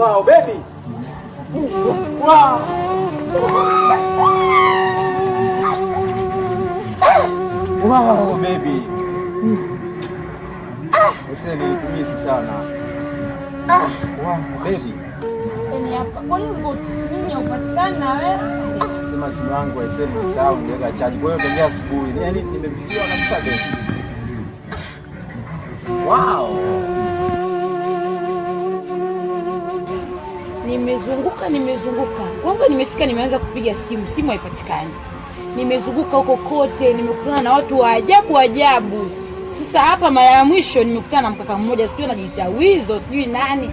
Wow, baby. Wow. Wow, baby. Sasa nilikumisi sana. Wow, baby. Ni hapa. Kwa nini upatikana na wewe? Sema simu yangu haisemi sawa, niweka charge. Kwa hiyo tangia asubuhi. Yaani nimempigiwa kabisa baby. Wow. Nimezunguka. Kwanza nimefika, nimeanza kupiga simu haipatikani. Nimezunguka huko kote, nimekutana na watu wa ajabu. Sasa hapa mara ya mwisho nimekutana na mkaka mmoja, sijui anajiita Wizo, sijui nani.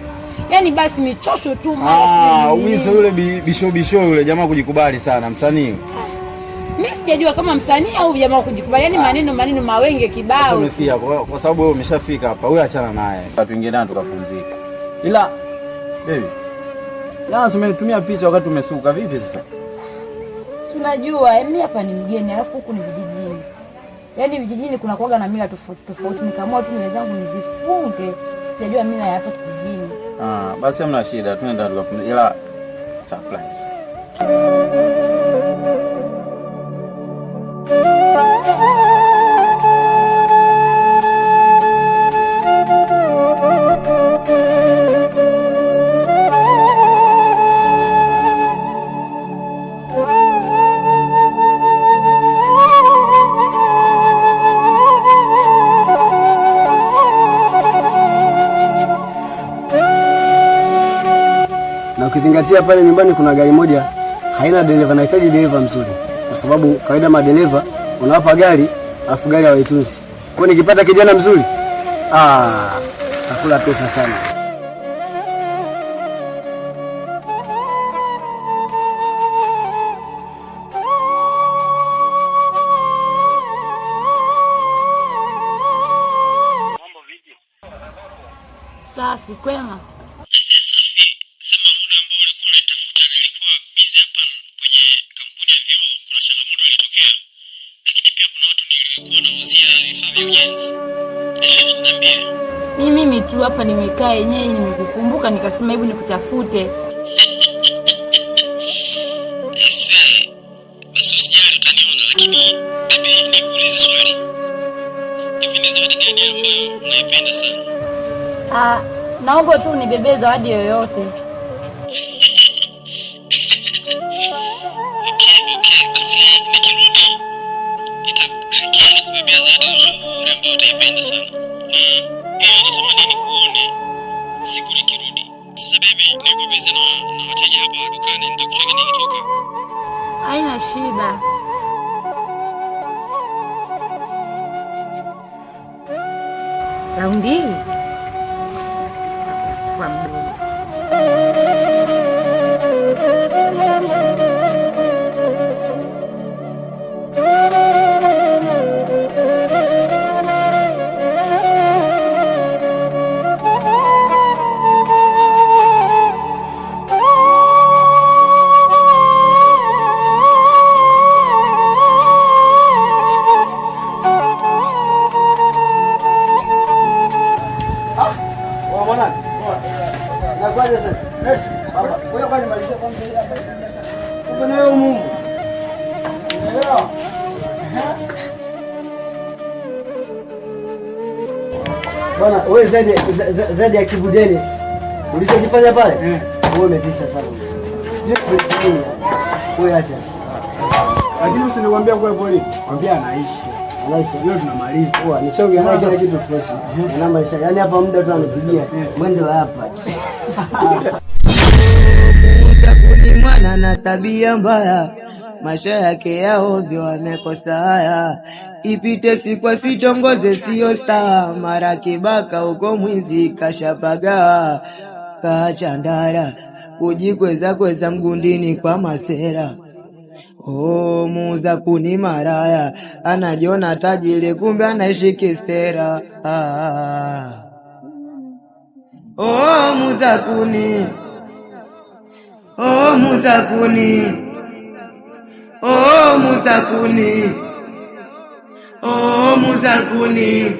Yaani basi michosho tu mara. Wizo yule bisho yule jamaa kujikubali sana, msanii. Mimi sijajua kama msanii au jamaa kujikubali. Yaani maneno mawenge kibao. Sasa umesikia kwa sababu wewe umeshafika hapa. Wewe achana naye. Tuingie ndani tukapumzika. Ila baby, lazima nitumia picha wakati umesuka vipi sasa? Si unajua mimi hapa ni mgeni, alafu huku ni vijijini. Yaani vijijini kuna kuaga na mila tofauti. Nikaamua tu mila zangu nizifunge. Sijajua mila ya hapa kijijini. Basi hamna shida, tunaenda tukapumzika. Ila surprise. Ukizingatia pale nyumbani kuna gari moja haina dereva, nahitaji dereva mzuri, kwa sababu kawaida madereva unawapa gari afu gari hawaitunzi. Kwa nikipata kijana mzuri takula pesa sana. Mambo vipi? Safi, kwema. Mimi tu hapa nimekaa yenyewe, nimekukumbuka nikasema hebu nikutafute. Basi usijali utaniona, lakini baby nikuulize swali. Hivi ni zawadi gani ambayo unaipenda sana? Naomba tu nibebe zawadi yoyote. Okay, basi nikirudi nitahakia kubebea zawadi nzuri ambayo utaipenda sana. Natamani nikuone siku nikirudi. Sasa baby, niko busy na wateja hapa dukani, nitakucheki nikitoka. Haina shida. Raundi Bwana, wewe zaidi ya Kibu Dennis. Ulichokifanya pale? Wewe umetisha sana. Sio kweli. Wewe acha. Lakini usinikwambia kwa pole. Mwambia anaishi. Anaishi. Leo tunamaliza. Poa, nishaongea naye kila kitu fresh. Na maisha. Yaani hapa muda tu anapigia. Mwendo hapa. Utakuni mwana na tabia mbaya, maisha yake ya ovyo amekosa haya. Ipite siku sitongoze sio star, mara kibaka uko mwizi kashapaga. Kachandara kujikweza mgundini kwa masera. Muuza kuni maraya, anajiona tajiri kumbe anaishi kisera. Muuza kuni, muuza kuni, muuza kuni, muuza kuni.